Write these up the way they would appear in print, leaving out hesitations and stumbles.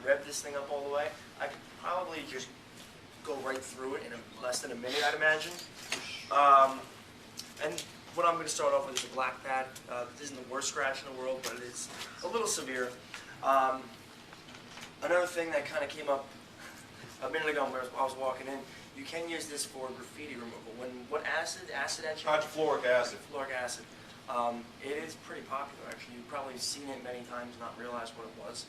rev this thing up all the way, I could probably just go right through it in less than a minute, I'd imagine. And what I'm going to start off with is a black pad. This isn't the worst scratch in the world, but it is a little severe. Another thing that kind of came up a minute ago when I was walking in, you can use this for graffiti removal. What acid etching? Hydrofluoric acid. Fluoric acid. It is pretty popular, actually. You've probably seen it many times and not realized what it was.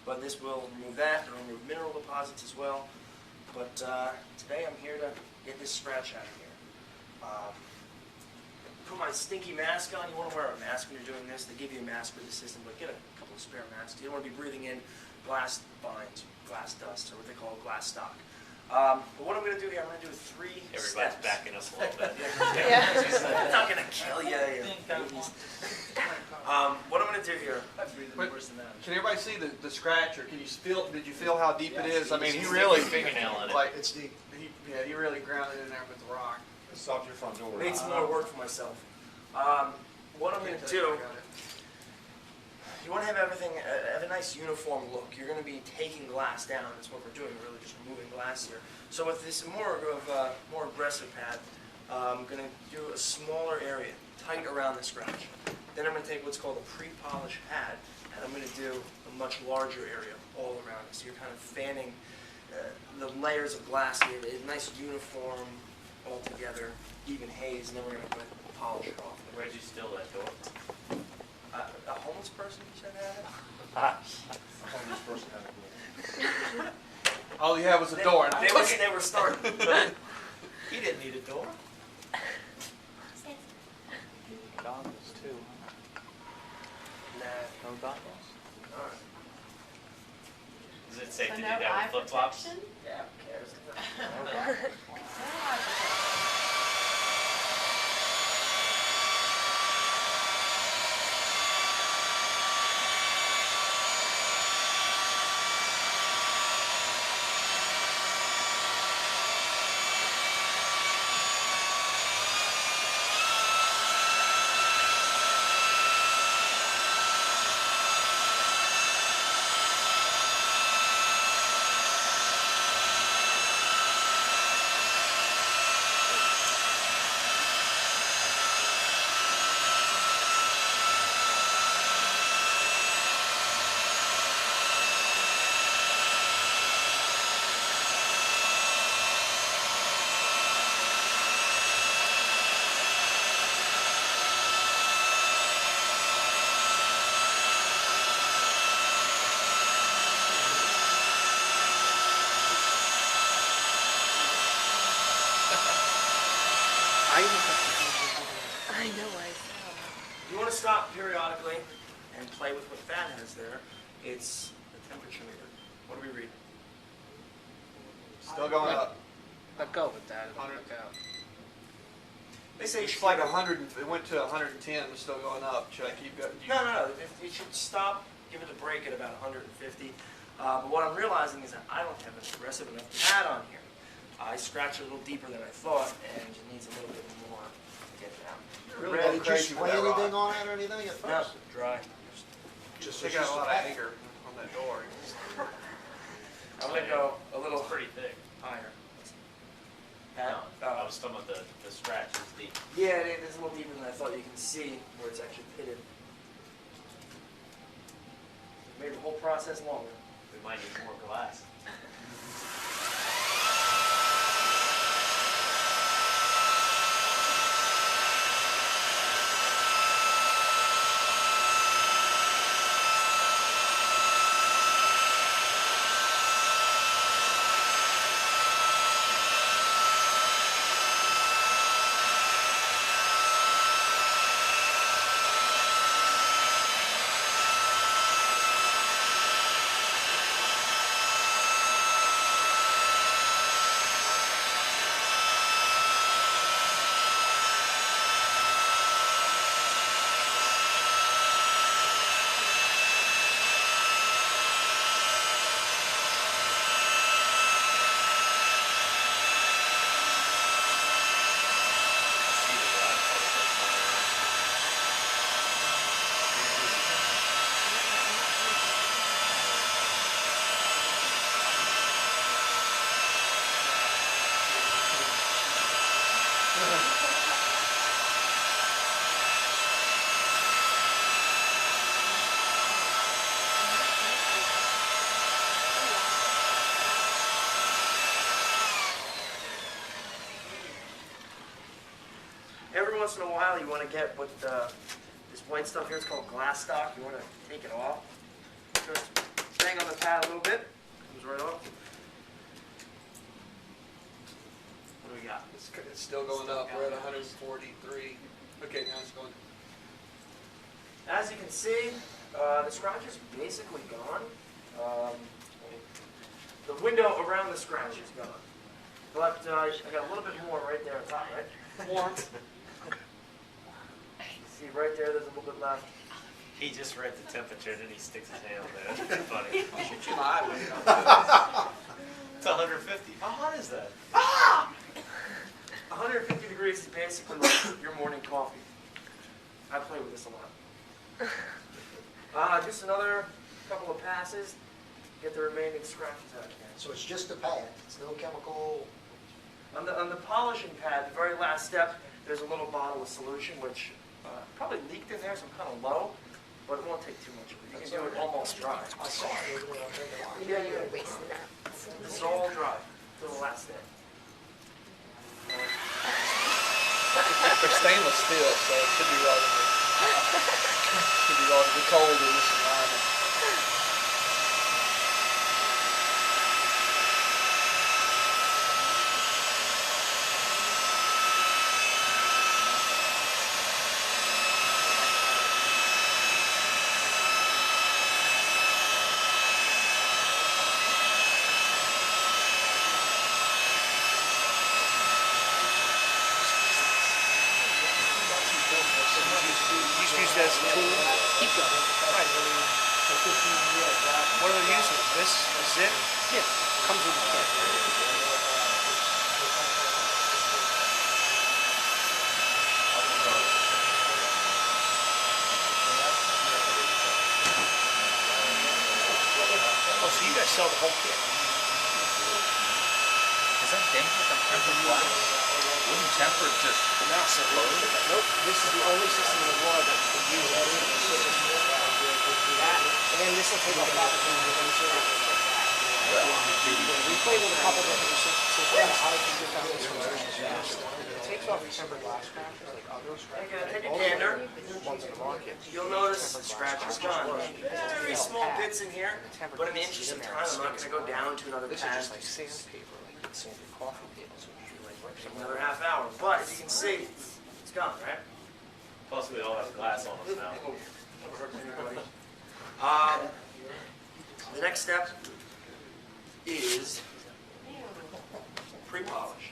But this will remove that. It'll remove mineral deposits as well. But today I'm here to get this scratch out of here. Put my stinky mask on. You want to wear a mask when you're doing this. They give you a mask for the system, but get a couple of spare masks. You don't want to be breathing in glass fines, glass dust, or what they call glass stock. But what I'm going to do here, I'm going to do 3 steps. Everybody's backing us a little bit. It's not going to kill you. What I'm going to do here. Can everybody see the scratch, or can you feel? Did you feel how deep it is? I mean, he really fingernail in it. like it's deep. He really grounded it in there with the rock. Stop your front door. Need some more work for myself. What I'm going to do, you want to have everything, have a nice uniform look. You're going to be taking glass down. That's what we're doing. We're really just removing glass here. So with this more aggressive pad, I'm going to do a smaller area, tight around the scratch. Then I'm going to take what's called a pre-polished pad, and I'm going to do a much larger area all around it. So you're kind of fanning the layers of glass here, a nice uniform, all together, even haze, and then we're going to polish it off. Where'd you steal that door? A homeless person, you said that? A homeless person had a door. All he had was a door. They were starting. He didn't need a door. Goggles too. Nah. No goggles? All right. Is it safe to do no that eye with flip-flops? protection? Yeah, who cares? I know I saw. You want to stop periodically and play with what that has there. It's the temperature meter. What do we read? Still going up. Let go with that. It'll work out. They say It's like 100. It went to 110. It's still going up. Should I keep going? No. It should stop, give it a break at about 150. But what I'm realizing is that I don't have an aggressive enough pad on here. I scratch a little deeper than I thought, and it needs a little bit more to get it out. Really Red, going Did you crazy with spray that rock. anything on it or anything at No, first? dry. Just got a lot of anger on that door. I'm going to go a little It's pretty thick. higher. No, I Oh. was talking about the scratch is deep. Yeah, it is a little deeper than I thought. You can see where it's actually pitted. Made the whole process longer. We might need more glass. once in a while, you want to get what this white stuff here, it's called glass stock. You want to take it off. Just bang on the pad a little bit. Comes right off. What do we got? It's still going up. We're at 143. Okay, now it's going. As you can see, the scratch is basically gone. The window around the scratch is gone. But I got a little bit more right there on top, right? More. See right there, there's a little bit left. He just read the temperature and then he sticks his hand there. That's funny. I'll shoot you live. It's 150. How hot is that? 150 degrees is basically like your morning coffee. I play with this a lot. Just another couple of passes, get the remaining scratches out again. So it's just a pad, it's no chemical. On the polishing pad, the very last step, there's a little bottle of solution which probably leaked in there, so I'm kind of low, but it won't take too much of it. You can do it almost dry. I saw it. Yeah, you're wasting that. This is all dry to the last step. They're stainless steel, so it should be relatively cold in this environment. As a tool. Keep going. Right. What are the uses? This is it? Yeah. Comes with the kit. Oh, so you guys sell the whole kit? Is that dangerous on tempered glass? Wouldn't tempered just explode? Nope. This is the only system in the world that can use that. And then this will take off about the we played with a couple different systems. It takes off tempered glass scratches like other scratches. Take a gander. Ones in the market. You'll notice the scratch is gone. Very small bits in here, but in the interest of time, I'm not going to go down to another This is pad. just like sandpaper, like you'd sand your coffee tables. Another half hour. But as you can see, it's gone, right? Plus we all have glass on us now. Never hurt anybody. The next step is pre-polish.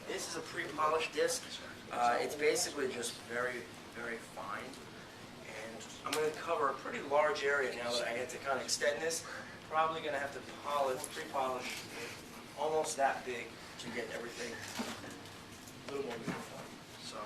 This is a pre-polished disc. It's basically just very, very fine. And I'm going to cover a pretty large area now that I get to kind of extend this. Probably going to have to polish, pre-polish almost that big to get everything a little more uniform. So.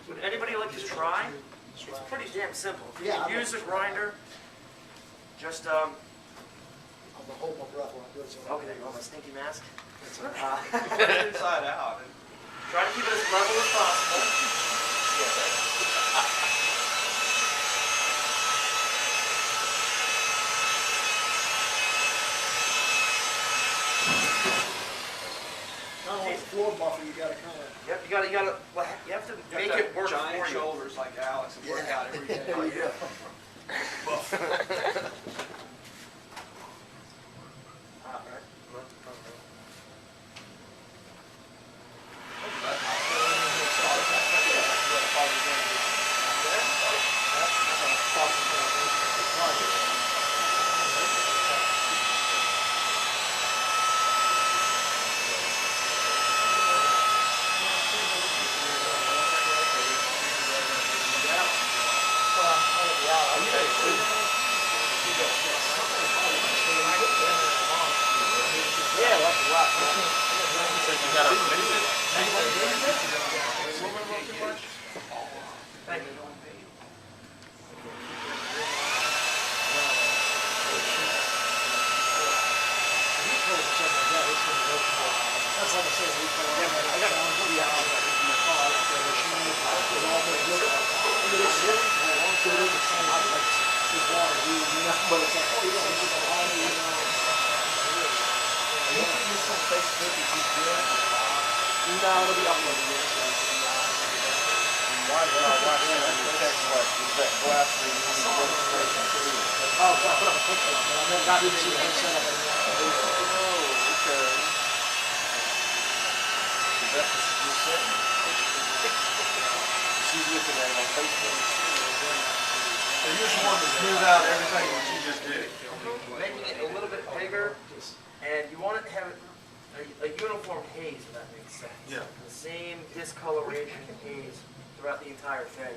Would anybody like to try? It's pretty damn simple. If you Yeah, can use a grinder, just I'm gonna hold my breath when I do it. So okay, there you go, my stinky mask. Inside out. Try to keep it as level as possible. kind of like a floor buffer, you gotta kind of. Yep, you have to make it work Giant for you. shoulders like Alex and work out every day. Oh, yeah. That's like I said, we call it. I got the hour in my car. The machine is almost look. It's really long. So it doesn't sound like this water, but it's like, oh yeah, it's just a lot of, You can use some Facebook if you feel. no, it'll be uploaded. Why did I watch that on your text like, is that GlassRenu registration too? Oh, so I put up a picture of it. I never got to see it set up. Oh, okay. Is that the you sent me? She's looking at it on Facebook. So you just wanted to smooth out everything that you just did. Making it a little bit bigger, and you want it to have a uniform haze, if that makes sense. Yeah. The same discoloration haze throughout the entire thing.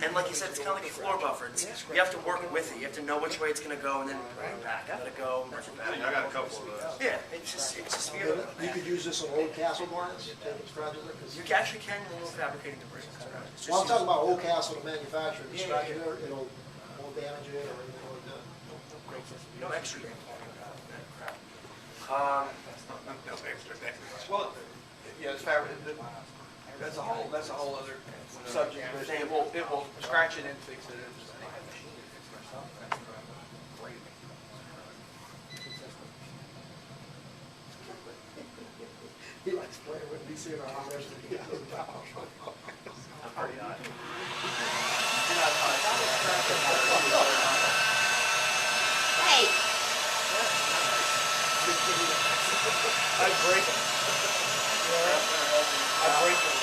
And like you said, it's kind of like a floor buffer. You have to work with it. You have to know which way it's going to go, and then bring it back. Let it go, bring it back. I got a couple of those. Yeah, it's just beautiful. You could use this on old castle blinds, take it scratches it, 'cause You actually can a little fabricating debris. It's just well, I'm talking about old castle, the manufacturer, the scratch it, it'll won't damage it or anything like that. no extra game. Well, yeah, it's fabric. That's a whole other subject. But it will scratch it and fix it. He likes playing with DC and our hours. I'm pretty hot. Hey, I break it. I break it.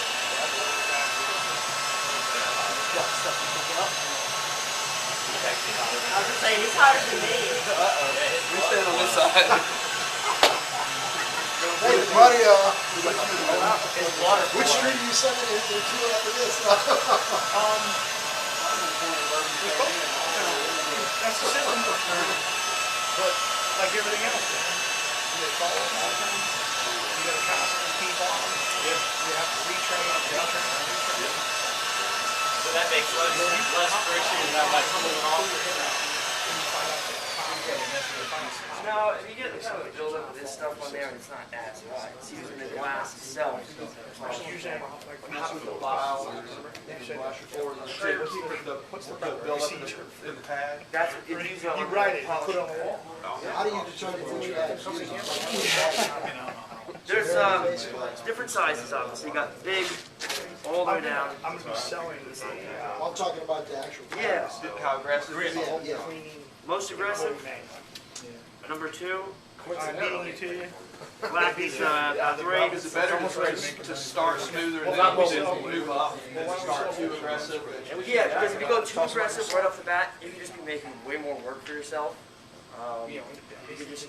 Got stuff to pick up. I was just saying, he's hotter than me. We stand on this side. Hey, buddy, It's water. which street are you sending it to after this? That's the system. But like everything else, you get call all the time. You got to constantly keep on. You have to retrain. So that makes less friction and not like pulling off. No, if you get kind of a buildup of this stuff on there, it's not as hot. It's using the glass itself. Usually, like Half of the vial or the build up in the pad. That's what it uses on. you write it, you put it on the wall. How do you determine which adds? There's different sizes, obviously. You got the big, all the way down. I'm gonna be selling this. I'm talking about the actual. Yeah, How aggressive it is. Yeah, yeah. most aggressive. Number 2, I'm beating you to you. Blackies, 3. Is it better to start smoother and then move up than start too aggressive? Yeah, because if you go too aggressive right off the bat, you can just be making way more work for yourself. You can just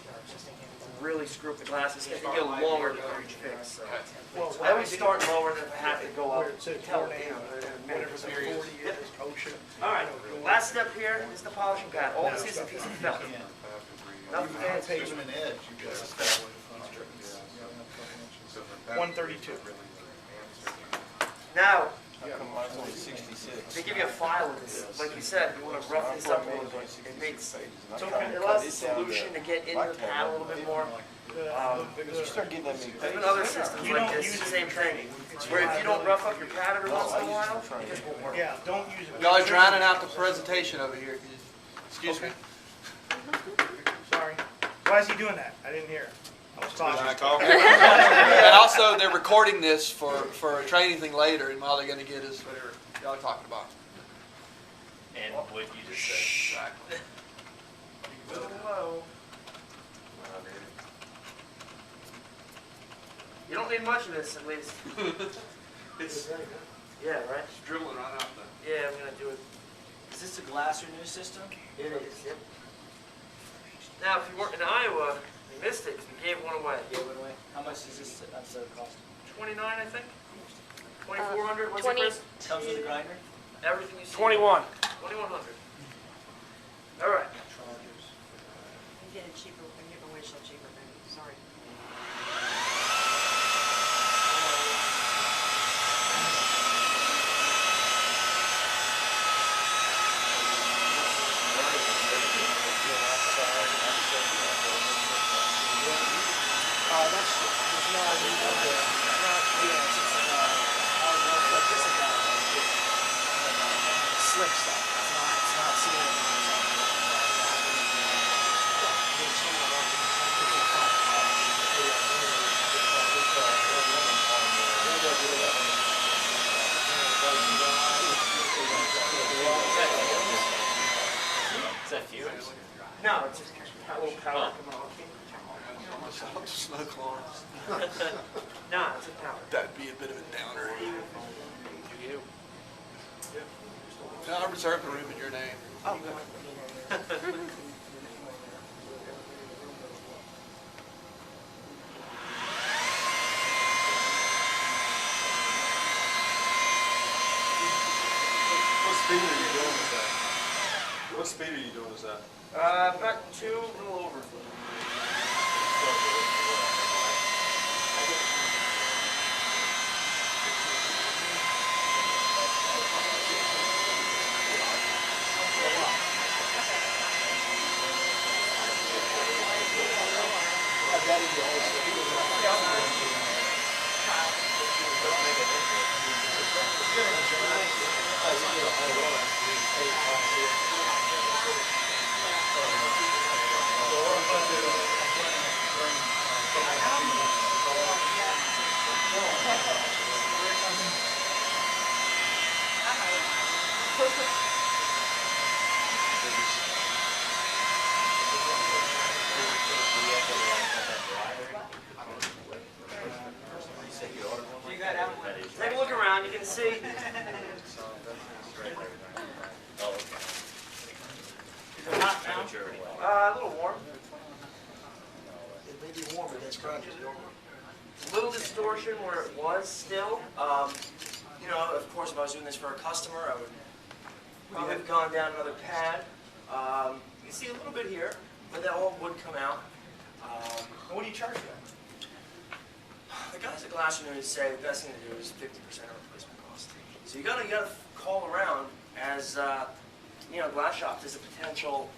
really screw up the glasses. It can get longer to reach fix. So. I always start lower, and if I have to go up, tell it, Whatever's like 40 years, OSHA. All right, last step here is the polishing pad. All this is a piece of felt. Nothing fancy. Even an edge, you got to 132. Now, mine's only 66. they give you a file of this. Like you said, you want to rough this up a little bit. It makes it allows the solution to get into the pad a little bit more. You start getting that many There's been pages. other systems like this, same thing. Where if you don't rough up your pad every once in a while, it just won't work. Yeah, don't use it. Y'all are drowning out the presentation over here. Excuse me. Sorry. Why is he doing that? I didn't hear. I was talking. And also, they're recording this for a training thing later, and all they're going to get is whatever y'all are talking about. And what you just said. Hello. You don't need much of this, at least. It's Yeah, right? dribbling right out the... Yeah, I'm gonna do it. Is this a GlassRenu system? It is, yep. Now, if you weren't in Iowa, you missed it, 'cause we gave one away. Yeah, by the way. How much does this episode cost? 29, I think? 2,400, what's 20. it, Chris? Comes with a grinder? Everything you see. 21. 2,100. All right. I'm getting cheaper, I'm getting a windshield cheaper, maybe, sorry. fumes? No, it's just a little powder coming off. Snow clones. No, it's a powder. That'd be a bit of a downer. No, I reserve the room in your name. Oh, good. What speed are you doing this at? About 2, a little over. Take a look around, you can see. A little warm. It may be warm, but that scratch is normal. A little distortion where it was still. You know, of course, if I was doing this for a customer, I would probably have gone down another pad. You can see a little bit here, but that all would come out. What do you charge for that? The guys at GlassRenu say the best thing to do is 50% of replacement cost. So you gotta call around as you know, glass shops as a potential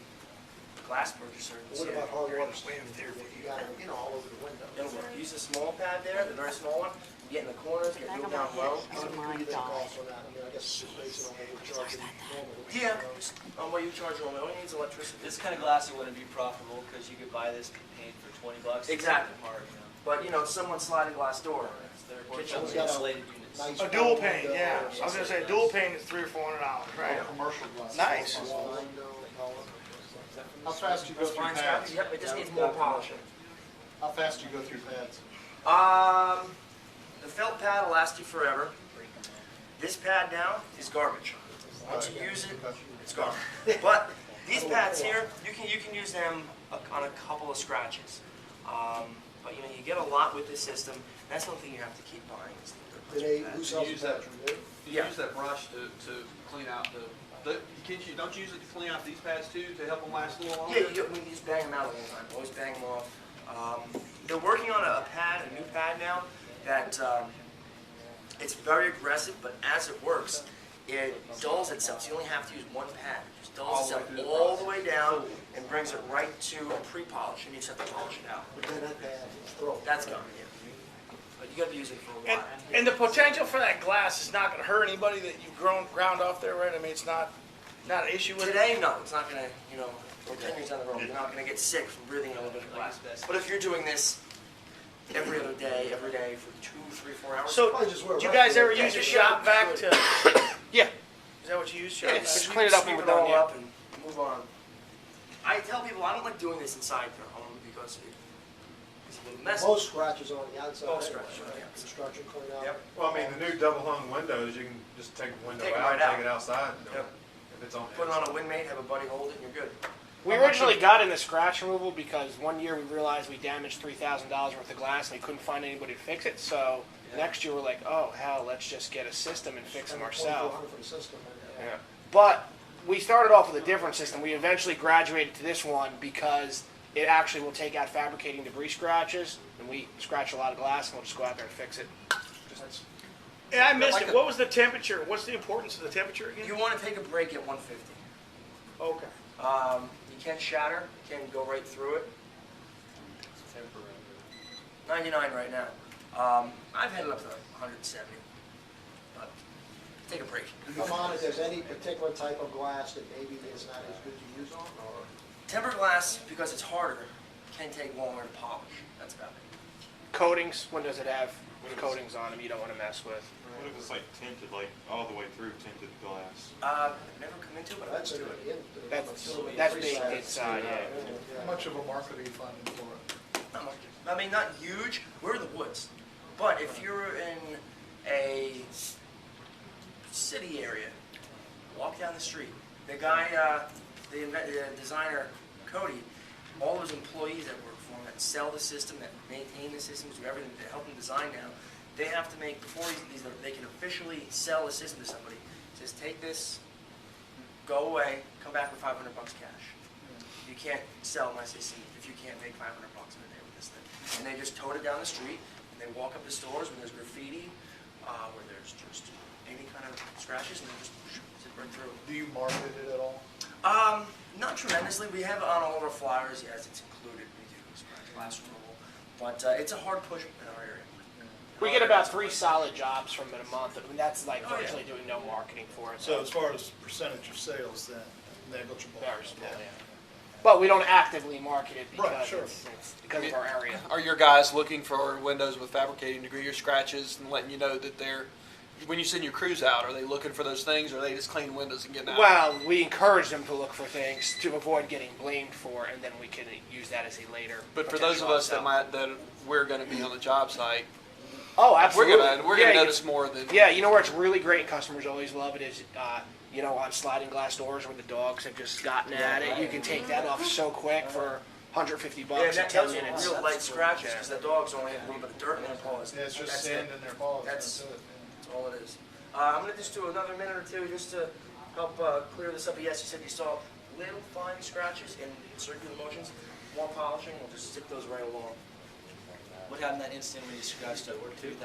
glass purchaser. and What see about if hard you're water in- stands? You got it, you know, all over the window. It'll work. Use a small pad there, the very small one. Get in the corners, get real down low. How much do you think costs on that? I mean, I guess it's based on what we're charging normally. Yeah, on what you charge normally. It only needs electricity. This kind of glass wouldn't be profitable because you could buy this paint for $20. Exactly. Apart, you know. But you know, someone's sliding glass door. They're Kitchen. kitchen insulated units. Nice A dual window, pane, yeah. I was gonna say, a dual pane is $300 or $400, right? Commercial glass. Nice. How fast do you go Those through fine pads? scratches. Yep, it just needs more polishing. How fast do you go through pads? The felt pad will last you forever. This pad now is garbage. Once you use it, it's garbage. But these pads here, you can use them on a couple of scratches. But you know, you get a lot with this system. That's one thing you have to keep buying. Is the Do they, replacement who pads. sells use the that- pads? You do? You use that brush to clean out don't you use it to clean out these pads too, to help them last a little longer? Yeah, we just bang them out all the time. Always bang them off. They're working on a new pad now that it's very aggressive, but as it works, it dulls itself. So you only have to use one pad. It just dulls All the way itself through the all the way down and brings it right to a pre-polish, and you just have to polish it out. But then that pad is thrown. That's gone, yeah. But you got to use it for a And, while. and the potential for that glass is not gonna hurt anybody that you've ground off there, right? I mean, it's not an issue with it. Today, no, it's not gonna, you know, or 10 years down the road, you're not gonna get sick from breathing in a little bit of glass. But if you're doing this every other day, every day for 2, 3, 4 hours. So, Probably just wear a do you rubber guys ever band. use your shop vac to? Yeah. Is that what you use? Shop Yeah, vac? just clean it up sweep when it we're done. all Yeah. up and move on. I tell people I don't like doing this inside their home because it's a little messy. Most scratches on the outside. Most anyway, scratches, right? yeah. Construction clean out. Yep. Well, I mean, the new double hung windows, you can just take the window Take it out, right take out. it outside, Yep. if it's on. Put it on a windmate, have a buddy hold it, and you're good. We originally got into scratch removal because one year we realized we damaged $3,000 worth of glass and we couldn't find anybody to fix it. So next year we're like, oh hell, let's just get a system and fix them ourselves. $2,400 for the system. and, Yeah. But we started off with a different system. We eventually graduated to this one because it actually will take out fabricating debris scratches, and we scratch a lot of glass and we'll just go out there and fix it. And I missed it. What was the temperature? What's the importance of the temperature again? You want to take a break at 150. Okay. You can't shatter, you can go right through it. 99 right now. I've had it up to 170. But take a break. Come on, if there's any particular type of glass that maybe is not as good to use on, or? Tempered glass, because it's harder, can take longer to polish. That's about it. Coatings, when does it have coatings on them you don't want to mess with. What if it's like tinted, like all the way through tinted glass? Never come into it, but That's I've it. been to it. That's baked inside, yeah. How much of a marketing fund for it? Not much. I mean, not huge. We're in the woods. But if you're in a city area, walk down the street. The guy, the designer, Cody, all those employees that work for him, that sell the system, that maintain the systems, do everything, that help him design now, they have to make, before they can officially sell a system to somebody, says, take this, go away, come back with $500 cash. You can't sell my system if you can't make $500 in a day with this thing. And they just tote it down the street, and they walk up to stores when there's graffiti, where there's just any kind of scratches, and they just zip right through. Do you market it at all? Not tremendously. We have it on all of our flyers. Yes, it's included. We do glass removal, but it's a hard push in our area. We get about 3 solid jobs from it a month. I mean, that's like Oh, yeah. virtually doing no marketing for it. So as far as percentage of sales, then negligible. Very small, yeah. But we don't actively market it because Right, sure. it's because of our area. Are your guys looking for windows with fabricating degree or scratches and letting you know that they're, when you send your crews out, are they looking for those things, or are they just cleaning windows and getting out? Well, we encourage them to look for things to avoid getting blamed for, and then we can use that as a later. But for those of us that potential that we're going to be on the job site, upsell. Oh, absolutely. we're gonna notice more than. Yeah, you know where it's really great, and customers always love it, is you know, on sliding glass doors where the dogs have just gotten at it. You can take that off so quick for $150 Yeah, and in that 10 those are minutes. real light scratches because the dogs only have a little bit of dirt in their paws. Yeah, it's just That's sand it. in their paws. That's- That's it. That's all it is. I'm going to just do another minute or two just to help clear this up. Yes, you said you saw little fine scratches in circular motions. More polishing, we'll just stick those right along. What happened that instant when you scratched over $2,000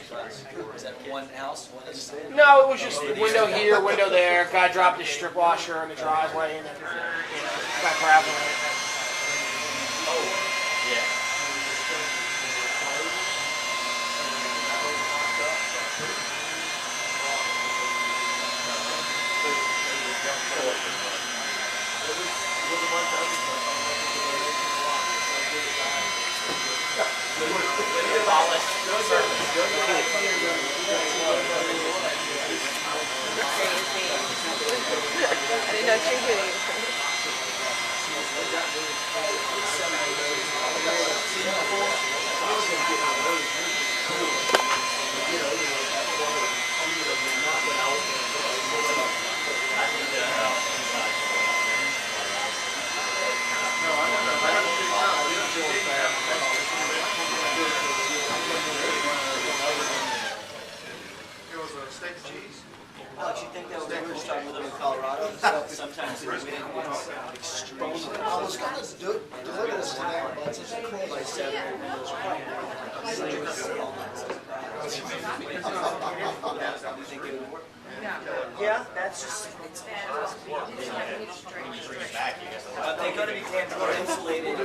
glass? Was that one house, one instant? No, it was just window here, window there. Guy dropped his strip washer in the driveway, and then got gravel in it. Yeah. I didn't know what you were doing. Alex, you think that was a weird shot with them in Colorado? Sometimes the wind gets extreme. I was gonna deliver this today, but it's just crazy. You think it would work? Yeah, that's just, it's But they're going to be more insulated.